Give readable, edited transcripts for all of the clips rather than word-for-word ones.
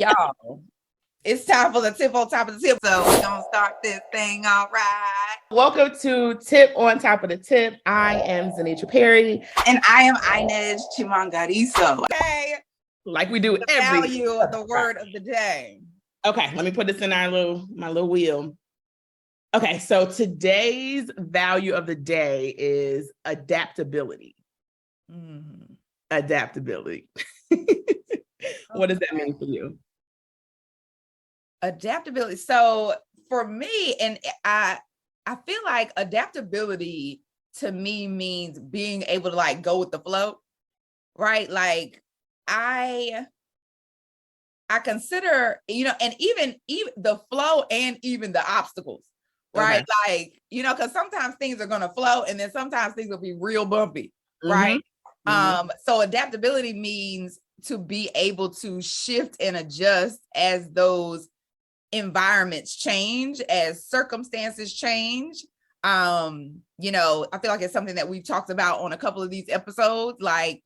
Y'all, it's time for the tip on top of the tip. So we're going to start this thing all right. Welcome to Tip on Top of the Tip. I am Zenitra Perry. And I am INEZ Chimangariso. Okay. Like we do The every value of the word of the day. Okay, let me put this in my little wheel. Okay, so today's value of the day is adaptability. Mm-hmm. Adaptability. What does that mean for you? Adaptability. So for me, and I feel like adaptability to me means being able to like go with the flow, right? Like I consider, and even the flow and even the obstacles, right? Okay. Like, because sometimes things are going to flow and then sometimes things will be real bumpy, right? Mm-hmm. So adaptability means to be able to shift and adjust as those environments change, as circumstances change. I feel like it's something that we've talked about on a couple of these episodes, like,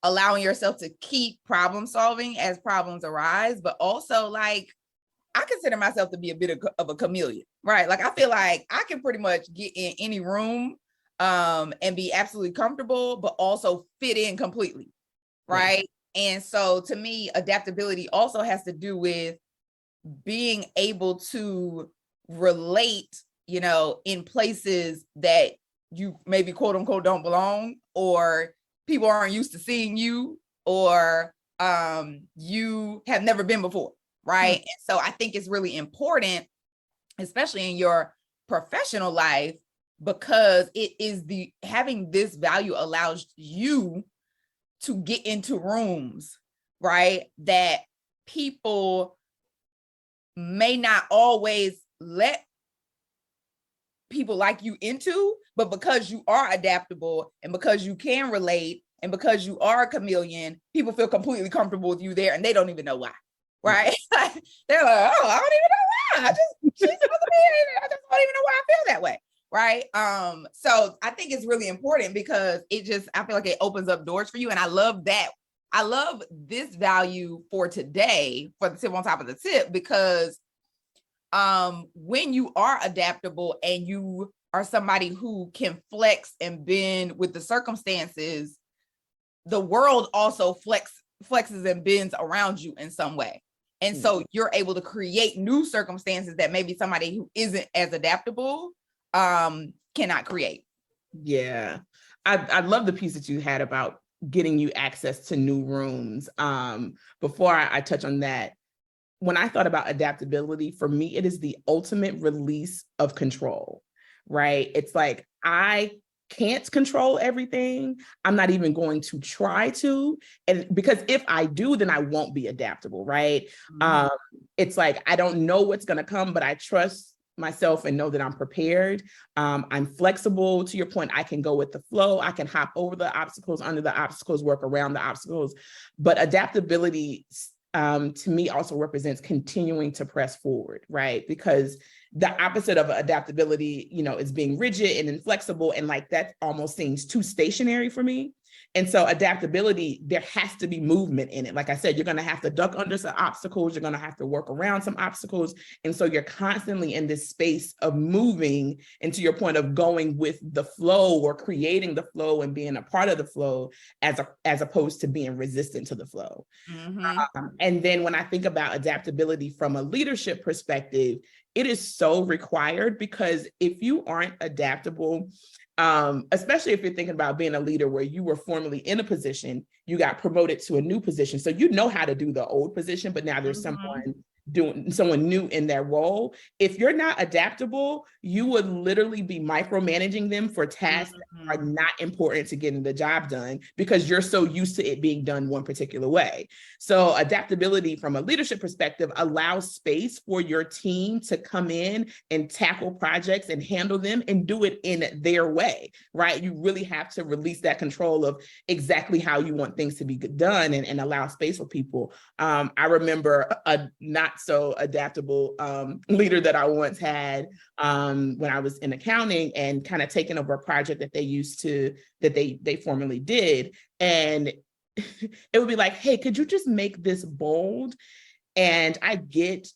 allowing yourself to keep problem solving as problems arise, but also like, I consider myself to be a bit of a chameleon, right? Like, I feel like I can pretty much get in any room and be absolutely comfortable, but also fit in completely, right? And so to me, adaptability also has to do with being able to relate, in places that you maybe quote unquote don't belong, or people aren't used to seeing you, or you have never been before, right? And so I think it's really important, especially in your professional life, because it is having this value allows you to get into rooms, right, that people may not always let people like you into, but because you are adaptable and because you can relate and because you are a chameleon, people feel completely comfortable with you there and they don't even know why, right? They're like, oh, I don't even know why. She's supposed to be here. I just don't even know why I feel that way, right? So I think it's really important because I feel like it opens up doors for you. And I love that. I love this value for today, for the tip on top of the tip, because when you are adaptable and you are somebody who can flex and bend with the circumstances, the world also flexes and bends around you in some way. And so you're able to create new circumstances that maybe somebody who isn't as adaptable cannot create. Yeah. I love the piece that you had about getting you access to new rooms. Before I touch on that, when I thought about adaptability, for me, it is the ultimate release of control, right? It's like, I can't control everything. I'm not even going to try to. And because if I do, then I won't be adaptable, right? Mm-hmm. It's like, I don't know what's going to come, but I trust myself and know that I'm prepared. I'm flexible. To your point, I can go with the flow. I can hop over the obstacles, under the obstacles, work around the obstacles. But adaptability, to me, also represents continuing to press forward, right? Because the opposite of adaptability, is being rigid and inflexible, and like that almost seems too stationary for me. And so adaptability, there has to be movement in it. Like I said, you're going to have to duck under some obstacles. You're going to have to work around some obstacles. And so you're constantly in this space of moving, and to your point of going with the flow or creating the flow and being a part of the flow as opposed to being resistant to the flow. Mm-hmm. And then when I think about adaptability from a leadership perspective, it is so required, because if you aren't adaptable, especially if you're thinking about being a leader where you were formerly in a position, you got promoted to a new position. So you know how to do the old position, but now there's someone new in their role. If you're not adaptable, you would literally be micromanaging them for tasks that are not important to getting the job done, because you're so used to it being done one particular way. So adaptability from a leadership perspective allows space for your team to come in and tackle projects and handle them and do it in their way, right? You really have to release that control of exactly how you want things to be done, and allow space for people. I remember a not so adaptable leader that I once had when I was in accounting, and kind of taking over a project that they formerly did. And it would be like, hey, could you just make this bold? And I get,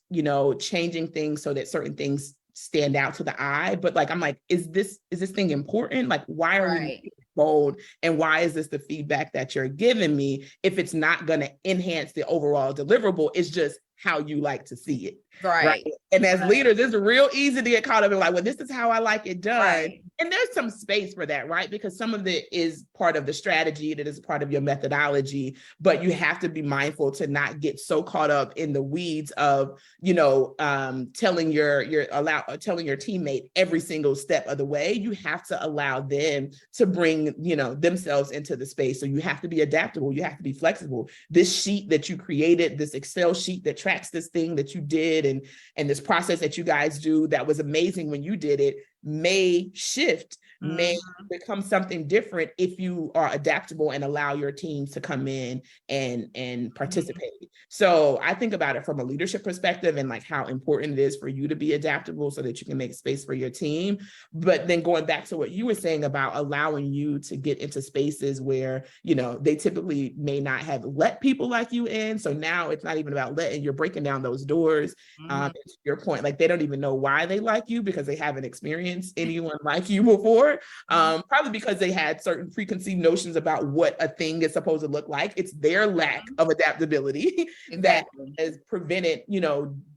changing things so that certain things stand out to the eye, but like, I'm like, is this thing important? Like, why are we bold? And why is this the feedback that you're giving me if it's not going to enhance the overall deliverable? It's just how you like to see it. Right. And as leaders, it's real easy to get caught up in like, well, this is how I like it done. Right. And there's some space for that, right? Because some of it is part of the strategy, that is part of your methodology, but you have to be mindful to not get so caught up in the weeds of, telling your teammate every single step of the way. You have to allow them to bring, themselves into the space. So you have to be adaptable. You have to be flexible. This sheet that you created, this Excel sheet that tracks this thing that you did, and this process that you guys do that was amazing when you did it, may shift, may become something different if you are adaptable and allow your teams to come in and participate. So I think about it from a leadership perspective and like how important it is for you to be adaptable so that you can make space for your team. But then going back to what you were saying about allowing you to get into spaces where, they typically may not have let people like you in. So now it's not even about letting, you're breaking down those doors. To your point, like they don't even know why they like you because they haven't experienced anyone like you before. Probably because they had certain preconceived notions about what a thing is supposed to look like. It's their lack of adaptability that has prevented,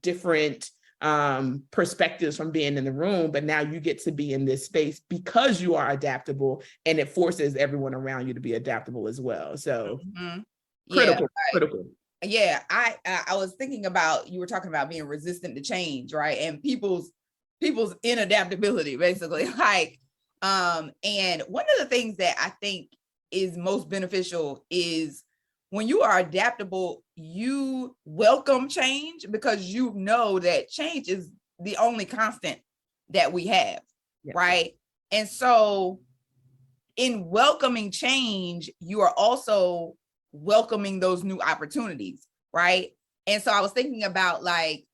different perspectives from being in the room. But now you get to be in this space because you are adaptable, and it forces everyone around you to be adaptable as well. So critical. Yeah, I was thinking about, you were talking about being resistant to change, right? And people's inadaptability, basically. Like, and one of the things that I think is most beneficial is when you are adaptable, you welcome change because you know that change is the only constant that we have, right? And so in welcoming change, you are also welcoming those new opportunities, right? And so I was thinking about like,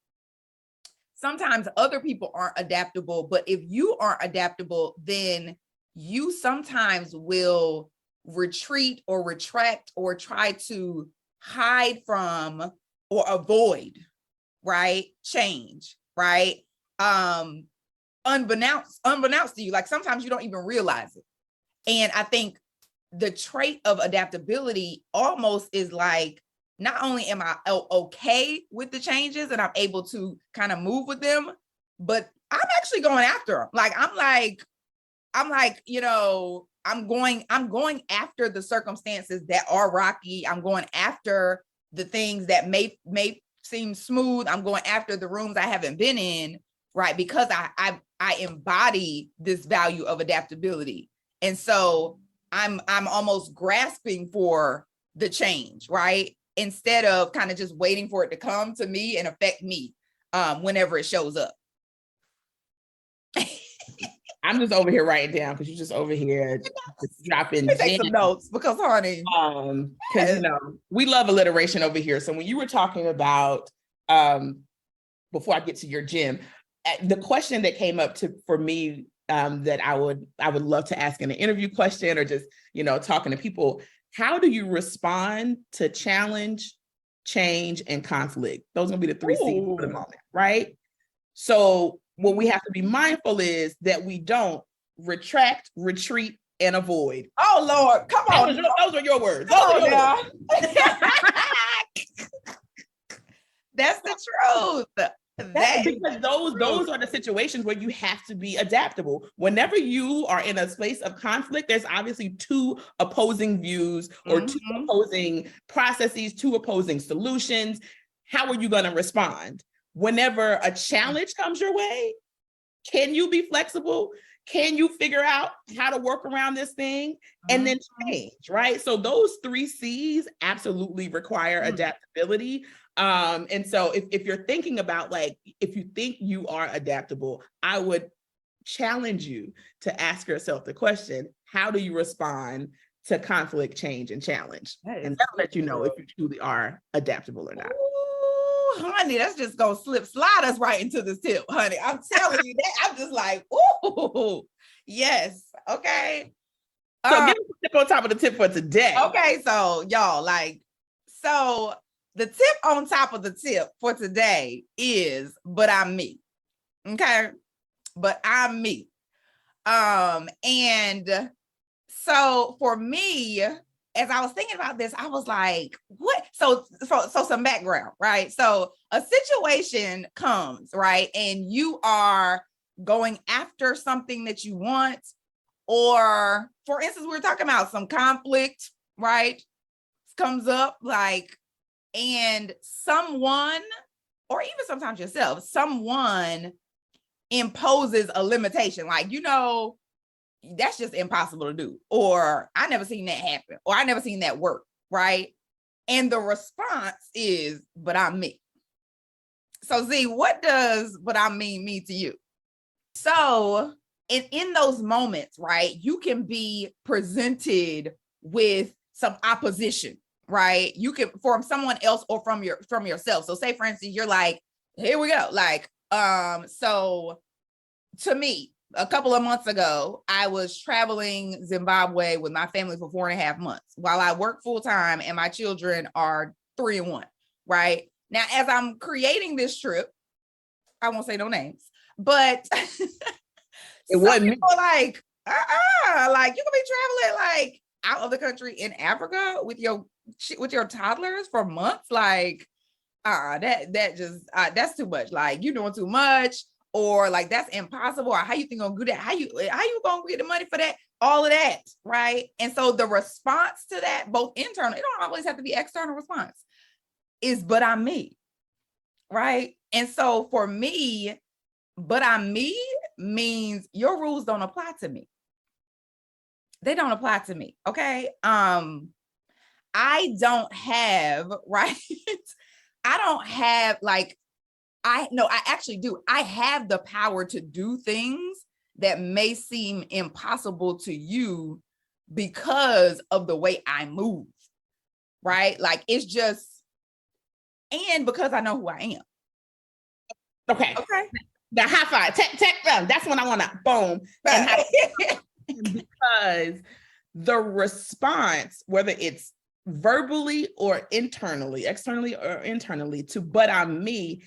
sometimes other people aren't adaptable, but if you aren't adaptable, then you sometimes will retreat or retract or try to hide from or avoid, right? Change, right? Unbeknownst to you, like sometimes you don't even realize it. And I think the trait of adaptability almost is like, not only am I okay with the changes and I'm able to kind of move with them, but I'm actually going after them. Like, I'm like, I'm going after the circumstances that are rocky. I'm going after the things that may seem smooth. I'm going after the rooms I haven't been in, right? Because I embody this value of adaptability. And so I'm almost grasping for the change, right? Instead of kind of just waiting for it to come to me and affect me whenever it shows up. I'm just over here writing down because you're just over here just dropping. Take some notes because, honey, because we love alliteration over here. So when you were talking about before I get to your gym, the question that came up for me that I would love to ask in an interview question or just talking to people. How do you respond to challenge, change, and conflict? Those are going to be the three C's for the moment, right? So what we have to be mindful is that we don't retract, retreat, and avoid. Oh, Lord, come on. Those are your words. That's the truth. Because those are the situations where you have to be adaptable. Whenever you are in a space of conflict, there's obviously two opposing views or two opposing processes, two opposing solutions. How are you going to respond? Whenever a challenge comes your way, can you be flexible? Can you figure out how to work around this thing and then change, right? So those three C's absolutely require adaptability. And so if you're thinking about like, if you think you are adaptable, I would challenge you to ask yourself the question, how do you respond to conflict, change, and challenge? And that'll let you know if you truly are adaptable or not. Ooh, honey, that's just gonna slide us right into the tip, honey. I'm telling you that. I'm just like, ooh, yes, okay. So give us a tip on top of the tip for today. Okay, so y'all, like, so the tip on top of the tip for today is, but I'm me. Okay. But I'm me. And so for me, as I was thinking about this, I was like, what? So some background, right? So a situation comes, right? And you are going after something that you want, or for instance, we were talking about some conflict, right? Comes up, like, and someone, or even sometimes yourself, someone imposes a limitation, like, that's just impossible to do, or I never seen that happen, or I never seen that work, right? And the response is, but I'm me. So Z, what does but I mean to you? So in those moments, right, you can be presented with some opposition, right? You can, from someone else or from yourself. So say for instance, you're like, here we go. Like, so to me, a couple of months ago, I was traveling Zimbabwe with my family for 4.5 months while I work full time and my children are 3 and 1, right? Now, as I'm creating this trip, I won't say no names, but it wasn't people like, like you can be traveling like out of the country in Africa with your toddlers for months, like, that just that's too much. Like, you're doing too much. Or like, that's impossible. Or how you think gonna do that? How you gonna get the money for that? All of that, right? And so the response to that, both internal, it don't always have to be external response, is but I'm me, right? And so for me, but I'm me means your rules don't apply to me. They don't apply to me. Okay. I don't have, right? I don't have like, I actually do. I have the power to do things that may seem impossible to you because of the way I move, right? Like, it's just, and because I know who I am. Okay. The high five, that's when I want to boom. Because the response, whether it's verbally or externally or internally, to but I'm me,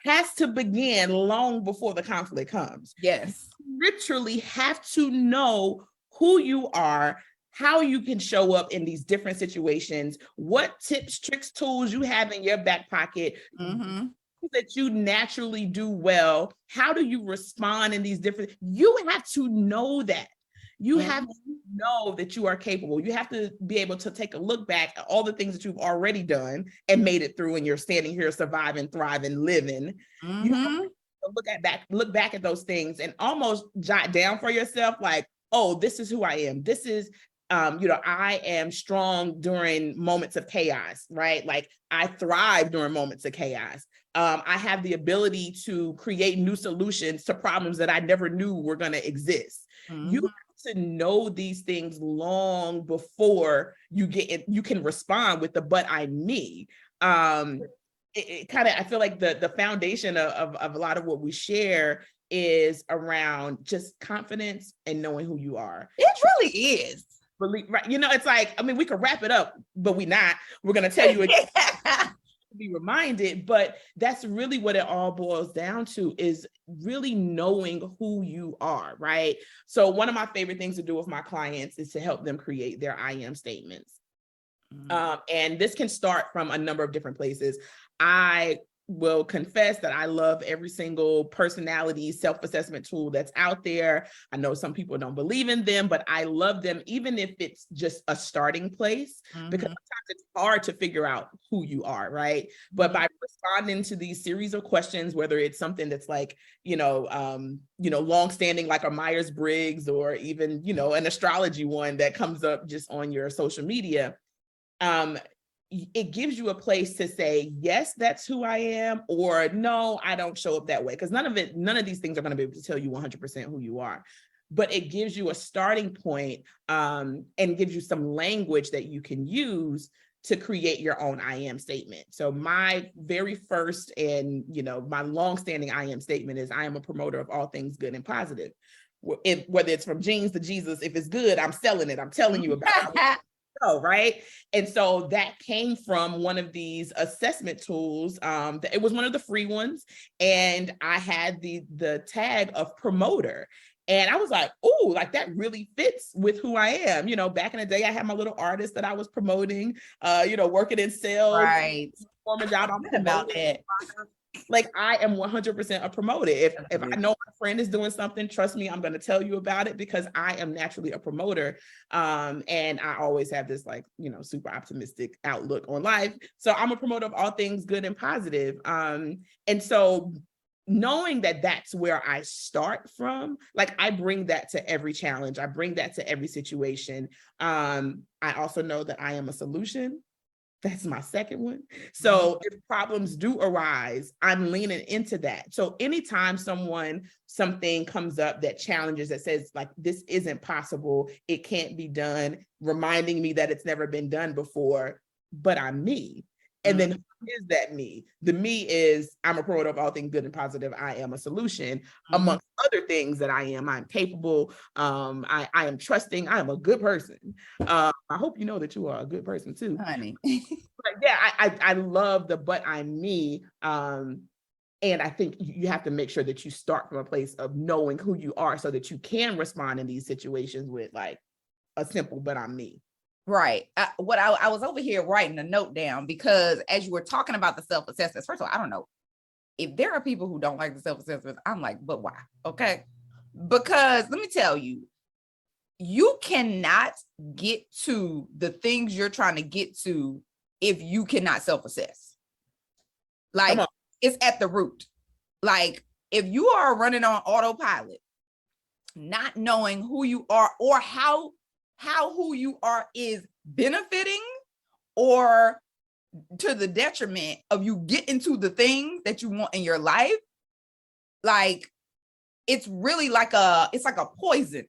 has to begin long before the conflict comes. Yes. You literally have to know who you are, how you can show up in these different situations, what tips, tricks, tools you have in your back pocket, that you naturally do well. How do you respond in these different, you have to know that. You have to know that you are capable. You have to be able to take a look back at all the things that you've already done and made it through, and you're standing here surviving, thriving, living. You have to look back at those things and almost jot down for yourself, like, oh, this is who I am. This is, I am strong during moments of chaos, right? Like, I thrive during moments of chaos. I have the ability to create new solutions to problems that I never knew were going to exist. You have to know these things long before you can respond with the but I'm me. It kind of, I feel like the foundation of a lot of what we share is around just confidence and knowing who you are. It really is. Right. It's like, I mean, we could wrap it up, but we're going to tell you again. Be reminded, but that's really what it all boils down to, is really knowing who you are, right? So one of my favorite things to do with my clients is to help them create their I am statements. And this can start from a number of different places. I will confess that I love every single personality self-assessment tool that's out there. I know some people don't believe in them, but I love them, even if it's just a starting place, because sometimes it's hard to figure out who you are, right? But by responding to these series of questions, whether it's something that's like, long-standing, like a Myers-Briggs, or even, an astrology one that comes up just on your social media, it gives you a place to say, yes, that's who I am, or no, I don't show up that way. Because none of these things are going to be able to tell you 100% who you are. But it gives you a starting point, and gives you some language that you can use to create your own I am statement. So my very first and, my longstanding I am statement is, I am a promoter of all things good and positive. Whether it's from jeans to Jesus, if it's good, I'm selling it. I'm telling you about it. go, right? And so that came from one of these assessment tools. It was one of the free ones, and I had the tag of promoter. And I was like, oh, like that really fits with who I am. Back in the day, I had my little artist that I was promoting, working in sales, Right. performing job. I'm About that. Like I am 100% a promoter. If I know my friend is doing something, trust me, I'm going to tell you about it because I am naturally a promoter. And I always have this super optimistic outlook on life. So I'm a promoter of all things good and positive. And so knowing that that's where I start from, like I bring that to every challenge. I bring that to every situation. I also know that I am a solution. That's my second one. So if problems do arise, I'm leaning into that. So anytime something comes up that challenges, that says like, this isn't possible, it can't be done, reminding me that it's never been done before, but I'm me. And then who is that me? The me is I'm a promoter of all things good and positive. I am a solution amongst other things that I am. I'm capable. I am trusting. I am a good person. I hope you know that you are a good person too. Honey. But yeah, I love the but I'm me. And I think you have to make sure that you start from a place of knowing who you are so that you can respond in these situations with like a simple but I'm me. Right. I was over here writing a note down because as you were talking about the self-assessments, first of all, I don't know if there are people who don't like the self-assessments. I'm like, but why? Okay. Because let me tell you, you cannot get to the things you're trying to get to if you cannot self-assess. Like it's at the root. Like if you are running on autopilot, not knowing who you are or how who you are is benefiting or to the detriment of you getting to the things that you want in your life, like it's really like a poison,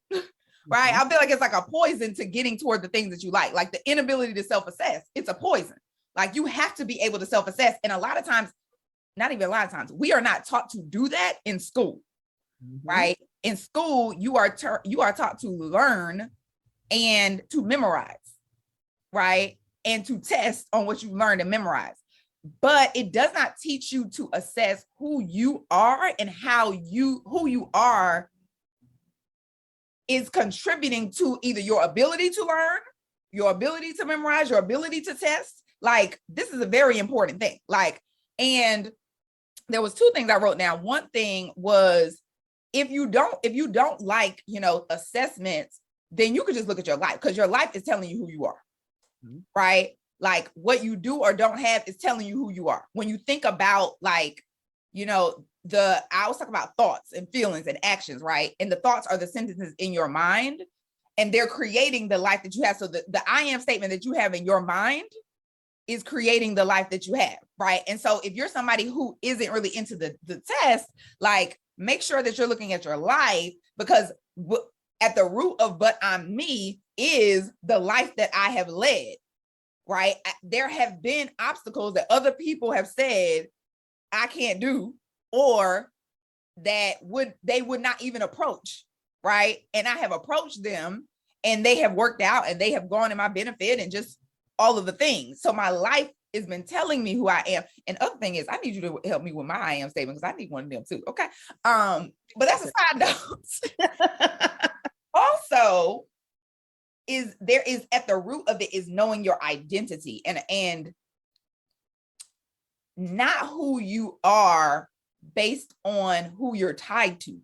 right? I feel like it's like a poison to getting toward the things that you like the inability to self-assess. It's a poison. Like you have to be able to self-assess. And a lot of times, not even a lot of times, we are not taught to do that in school, right? In school, you are taught to learn and to memorize, right? And to test on what you learned and memorize. But it does not teach you to assess who you are and how who you are is contributing to either your ability to learn, your ability to memorize, your ability to test. Like this is a very important thing. Like, and there was two things I wrote down. One thing was if you don't like, assessments, then you could just look at your life because your life is telling you who you are, right? Like what you do or don't have is telling you who you are. When you think about like, I always talk about thoughts and feelings and actions, right? And the thoughts are the sentences in your mind and they're creating the life that you have. So the I am statement that you have in your mind is creating the life that you have, right? And so if you're somebody who isn't really into the test, like make sure that you're looking at your life because at the root of but I'm me is the life that I have led, right? There have been obstacles that other people have said I can't do or that they would not even approach, right? And I have approached them and they have worked out and they have gone in my benefit and just all of the things. So my life has been telling me who I am. And other thing is I need you to help me with my I am statement because I need one of them too. Okay. But that's a side note. Also, there is at the root of it is knowing your identity and not who you are based on who you're tied to,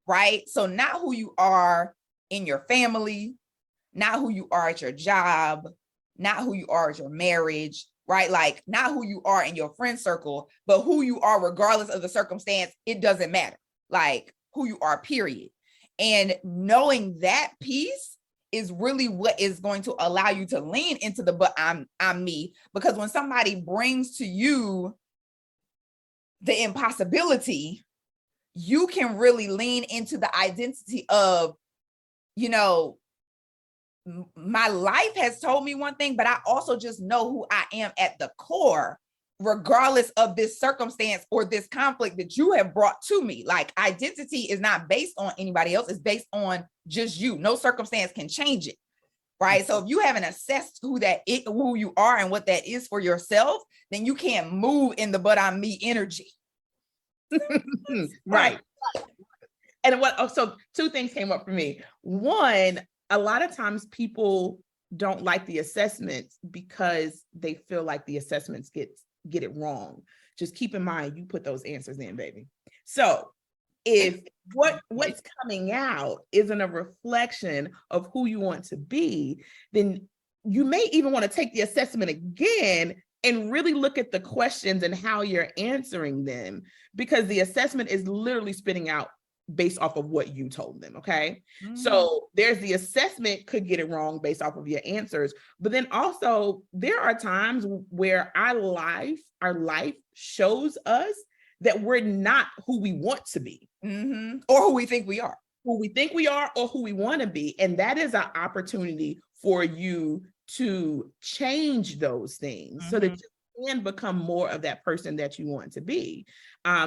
right? So not who you are in your family, not who you are at your job, not who you are at your marriage, right? Like not who you are in your friend circle, but who you are regardless of the circumstance. It doesn't matter, like who you are, period. And knowing that piece is really what is going to allow you to lean into the but I'm me. Because when somebody brings to you the impossibility, you can really lean into the identity of, my life has told me one thing, but I also just know who I am at the core, regardless of this circumstance or this conflict that you have brought to me. Like identity is not based on anybody else. It's based on just you. No circumstance can change it. right? So if you haven't assessed who you are and what that is for yourself, then you can't move in the but I'm me energy. Right. And so two things came up for me. One, a lot of times people don't like the assessments because they feel like the assessments get it wrong. Just keep in mind, you put those answers in, baby. So if what's coming out isn't a reflection of who you want to be, then you may even want to take the assessment again and really look at the questions and how you're answering them, because the assessment is literally spitting out based off of what you told them. Okay. So there's the assessment could get it wrong based off of your answers, but then also there are times where our life shows us that we're not who we want to be, or who we think we are, or who we want to be. And that is an opportunity for you to change those things so that you can become more of that person that you want to be.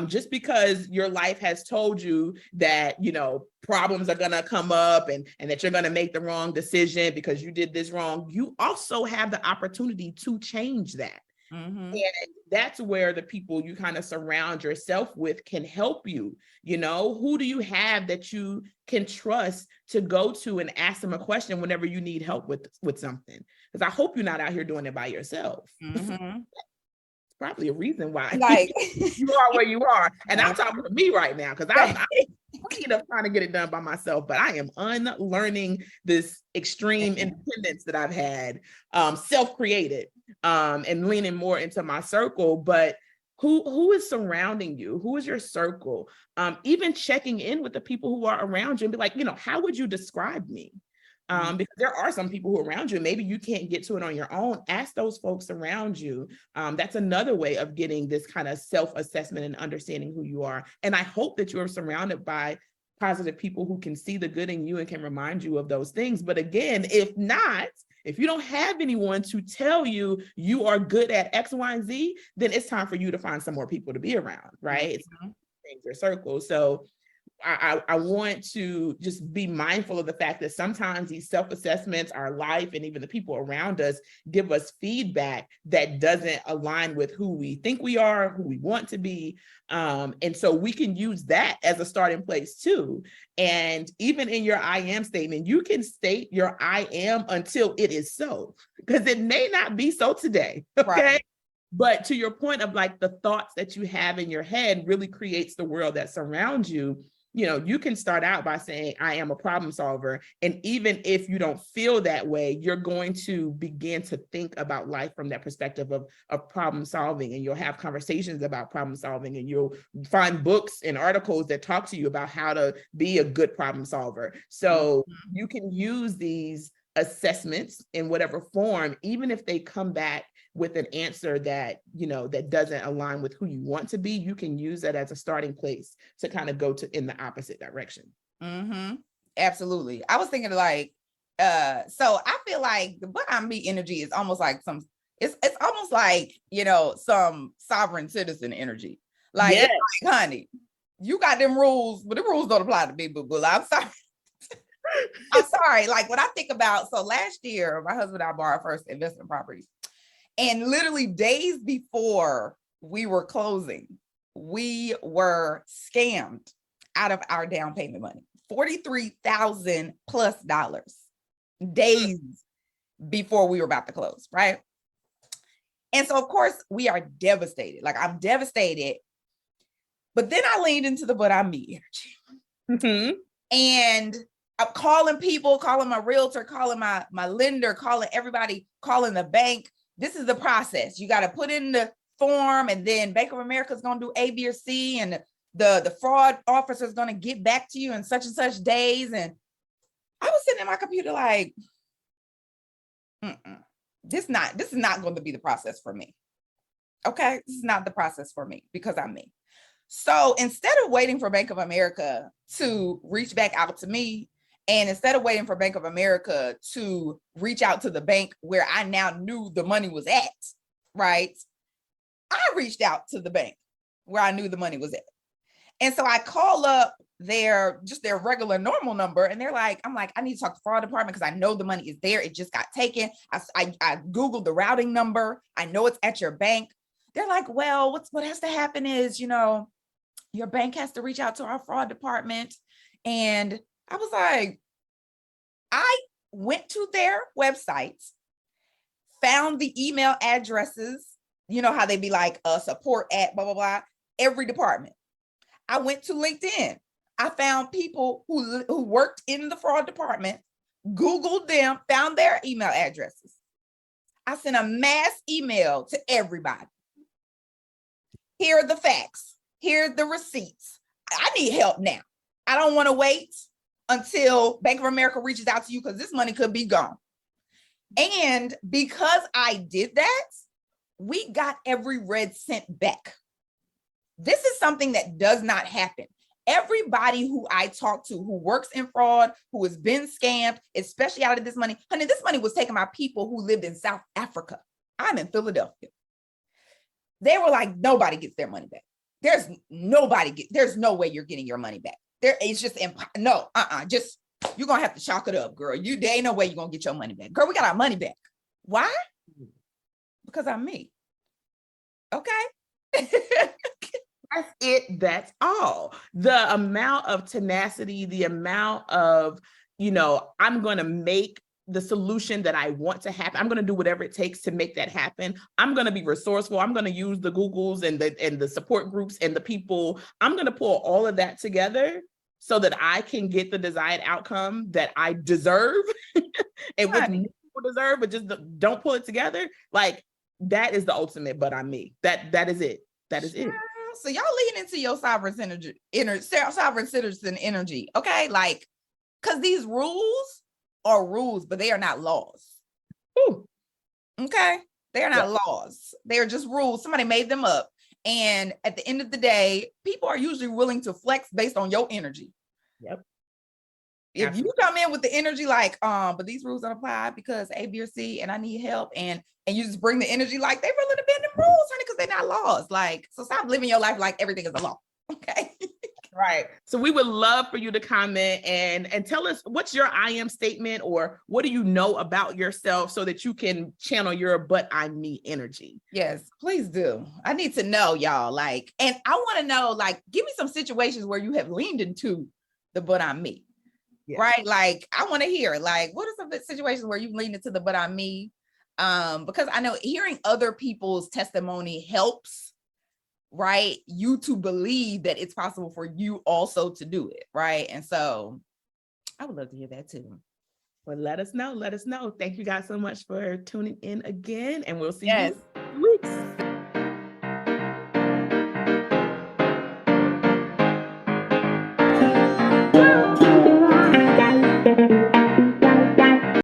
Just because your life has told you that, problems are going to come up and that you're going to make the wrong decision because you did this wrong, you also have the opportunity to change that. And that's where the people you kind of surround yourself with can help you. Who do you have that you can trust to go to and ask them a question whenever you need help with something? Because I hope you're not out here doing it by yourself. It's probably a reason why you are where you are. And I'm talking to me right now because I'm trying to get it done by myself, but I am unlearning this extreme independence that I've had, self-created, and leaning more into my circle. But who is surrounding you? Who is your circle? Even checking in with the people who are around you and be like, how would you describe me? Because there are some people who are around you, maybe you can't get to it on your own. Ask those folks around you. That's another way of getting this kind of self-assessment and understanding who you are. And I hope that you are surrounded by positive people who can see the good in you and can remind you of those things. But again, if not, if you don't have anyone to tell you you are good at X, Y, and Z, then it's time for you to find some more people to be around, right? It's change your circle. So I want to just be mindful of the fact that sometimes these self-assessments, our life, and even the people around us give us feedback that doesn't align with who we think we are, who we want to be. And so we can use that as a starting place too. And even in your I am statement, you can state your I am until it is so, because it may not be so today. Okay. Right. But to your point of like the thoughts that you have in your head really creates the world that surrounds you. You can start out by saying, I am a problem solver. And even if you don't feel that way, you're going to begin to think about life from that perspective of problem solving. And you'll have conversations about problem solving, and you'll find books and articles that talk to you about how to be a good problem solver. So you can use these assessments in whatever form, even if they come back with an answer that, that doesn't align with who you want to be, you can use that as a starting place to kind of go in the opposite direction. Absolutely. I was thinking like, so I feel like the but I'm me energy is almost like it's almost like, some sovereign citizen energy. Like, yes. It's like, honey, you got them rules, but the rules don't apply to me, boo. I'm sorry. I'm sorry. Like when I think about, so last year, my husband and I bought our first investment properties. And literally days before we were closing, we were scammed out of our down payment money, $43,000 plus days before we were about to close, right? And so, of course, we are devastated. Like, I'm devastated. But then I leaned into the but I'm me energy. And I'm calling people, calling my realtor, calling my lender, calling everybody, calling the bank. This is the process. You got to put in the form, and then Bank of America is going to do A, B, or C, and the fraud officer is going to get back to you in such and such days. And I was sitting in my computer like, this is not going to be the process for me. Okay, this is not the process for me because I'm me. So instead of waiting for Bank of America to reach back out to me, and instead of waiting for Bank of America to reach out to the bank where I now knew the money was at, right? I reached out to the bank where I knew the money was at. And so I call up their regular normal number, and they're like, I'm like, I need to talk to the fraud department because I know the money is there. It just got taken. I Googled the routing number. I know it's at your bank. They're like, well, what has to happen is, your bank has to reach out to our fraud department. And I was like, I went to their websites, found the email addresses, how they be like support at blah, blah, blah, every department. I went to LinkedIn. I found people who worked in the fraud department, Googled them, found their email addresses. I sent a mass email to everybody. Here are the facts. Here are the receipts. I need help now. I don't want to wait until Bank of America reaches out to you because this money could be gone. And because I did that, we got every red cent back. This is something that does not happen. Everybody who I talk to who works in fraud, who has been scammed, especially out of this money, honey, this money was taken by people who lived in South Africa. I'm in Philadelphia. They were like, nobody gets their money back. There's no way you're getting your money back. It's just just, you're going to have to chalk it up, girl. There ain't no way you're going to get your money back. Girl, we got our money back. Why? Because I'm me. Okay. That's it. That's all. The amount of tenacity, the amount of, I'm going to make the solution that I want to happen. I'm going to do whatever it takes to make that happen. I'm going to be resourceful. I'm going to use the Googles and the support groups and the people. I'm going to pull all of that together so that I can get the desired outcome that I deserve and what people deserve, but just don't pull it together. Like, that is the ultimate, but I'm me. That is it. That is it. So y'all lean into your sovereign citizen energy, okay? Like, because these rules are rules, but they are not laws. Ooh. Okay? They are not laws. They are just rules. Somebody made them up. And at the end of the day, people are usually willing to flex based on your energy. Yep. If Absolutely. you come in with the energy like, but these rules don't apply because A, B, or C, and I need help, and you just bring the energy like they really bend the rules, honey, because they're not laws. Like, so stop living your life like everything is a law. Okay. Right. So we would love for you to comment and tell us what's your I am statement, or what do you know about yourself so that you can channel your but I'm me energy. Yes, please do. I need to know, y'all. Like, and I want to know, like, give me some situations where you have leaned into the but I'm me. Yeah. Right? Like, I want to hear, like, what are some situations where you've leaned into the but I'm me? Because I know hearing other people's testimony helps, right, you to believe that it's possible for you also to do it, right? And so I would love to hear that too. Well, let us know. Thank you guys so much for tuning in again, and we'll see you in 2 weeks.